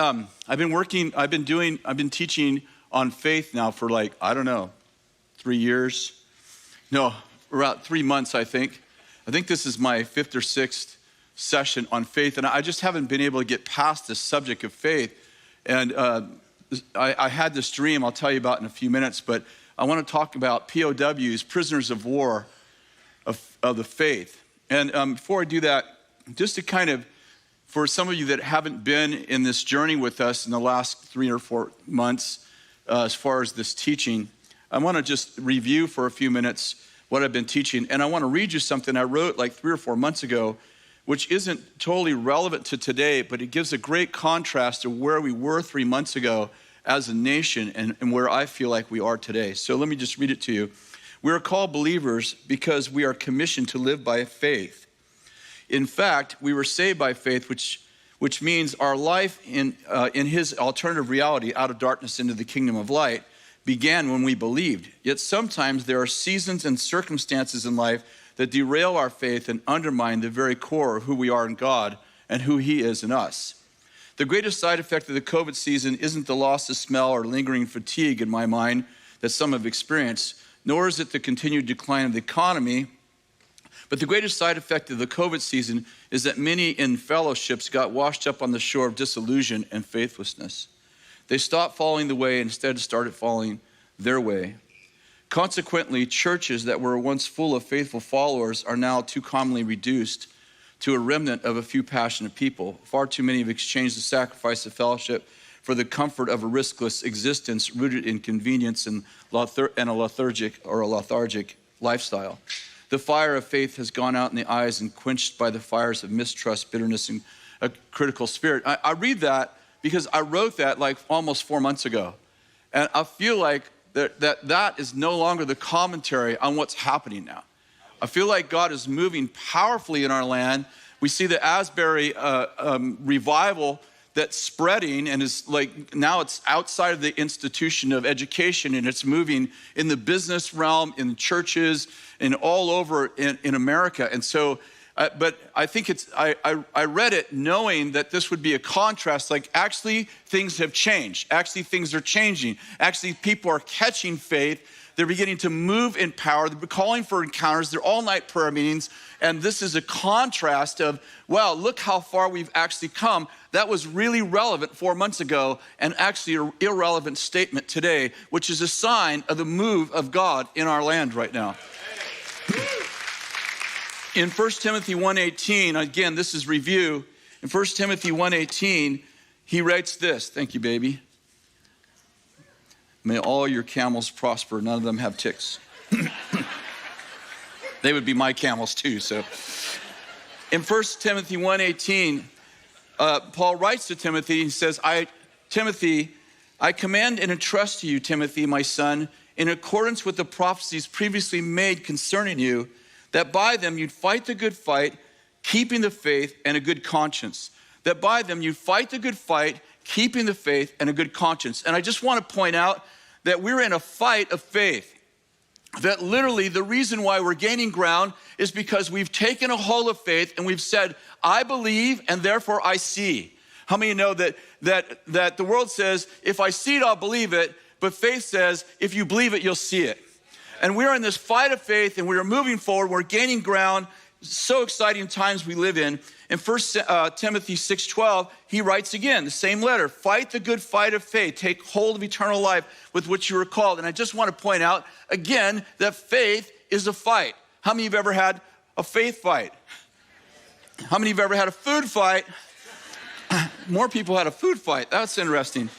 I've been teaching on faith now for 3 years. No, about 3 months, I think. I think this is my 5th or 6th session on faith, and I just haven't been able to get past the subject of faith. And I had this dream I'll tell you about in a few minutes, but I want to talk about POWs, prisoners of war of the faith. And before I do that, just to kind of, for some of you that haven't been in this journey with us in the last 3 or 4 months, as far as this teaching, I want to just review for a few minutes what I've been teaching. And I want to read you something I wrote like 3 or 4 months ago, which isn't totally relevant to today, but it gives a great contrast to where we were 3 months ago as a nation and where I feel like we are today. So let me just read it to you. We are called believers because we are commissioned to live by faith. In fact, we were saved by faith, which means our life in his alternative reality, out of darkness into the kingdom of light, began when we believed. Yet sometimes there are seasons and circumstances in life that derail our faith and undermine the very core of who we are in God and who he is in us. The greatest side effect of the COVID season isn't the loss of smell or lingering fatigue in my mind that some have experienced, nor is it the continued decline of the economy. But the greatest side effect of the COVID season is that many in fellowships got washed up on the shore of disillusion and faithlessness. They stopped following the way and instead started following their way. Consequently, churches that were once full of faithful followers are now too commonly reduced to a remnant of a few passionate people. Far too many have exchanged the sacrifice of fellowship for the comfort of a riskless existence rooted in convenience and a lethargic lifestyle. The fire of faith has gone out in the eyes and quenched by the fires of mistrust, bitterness, and a critical spirit. I read that because I wrote that like almost 4 months ago. And I feel like that is no longer the commentary on what's happening now. I feel like God is moving powerfully in our land. We see the Asbury revival that's spreading and is like, now it's outside of the institution of education and it's moving in the business realm, in churches, and all over in America. And so, but I think I read it knowing that this would be a contrast, like actually things have changed. Actually things are changing. Actually people are catching faith. They're beginning to move in power. They're calling for encounters. They're all-night prayer meetings. And this is a contrast of, wow, look how far we've actually come. That was really relevant 4 months ago and actually an irrelevant statement today, which is a sign of the move of God in our land right now. In 1 Timothy 1:18, again, this is review. In 1 Timothy 1:18, he writes this. Thank you, baby. May all your camels prosper. None of them have ticks. They would be my camels too. So, in 1 Timothy 1:18, Paul writes to Timothy. He says, Timothy, I commend and entrust to you, Timothy, my son, in accordance with the prophecies previously made concerning you, that by them you'd fight the good fight, keeping the faith and a good conscience. That by them you fight the good fight, keeping the faith and a good conscience. And I just want to point out that we're in a fight of faith. That literally the reason why we're gaining ground is because we've taken a hold of faith and we've said, I believe and therefore I see. How many know that the world says, if I see it, I'll believe it, but faith says, if you believe it, you'll see it. And we're in this fight of faith and we're moving forward, we're gaining ground. So exciting times we live in. In 1 Timothy 6:12, he writes again, the same letter, fight the good fight of faith, take hold of eternal life with which you were called. And I just want to point out again that faith is a fight. How many of you have ever had a faith fight? How many of you have ever had a food fight? More people had a food fight. That's interesting.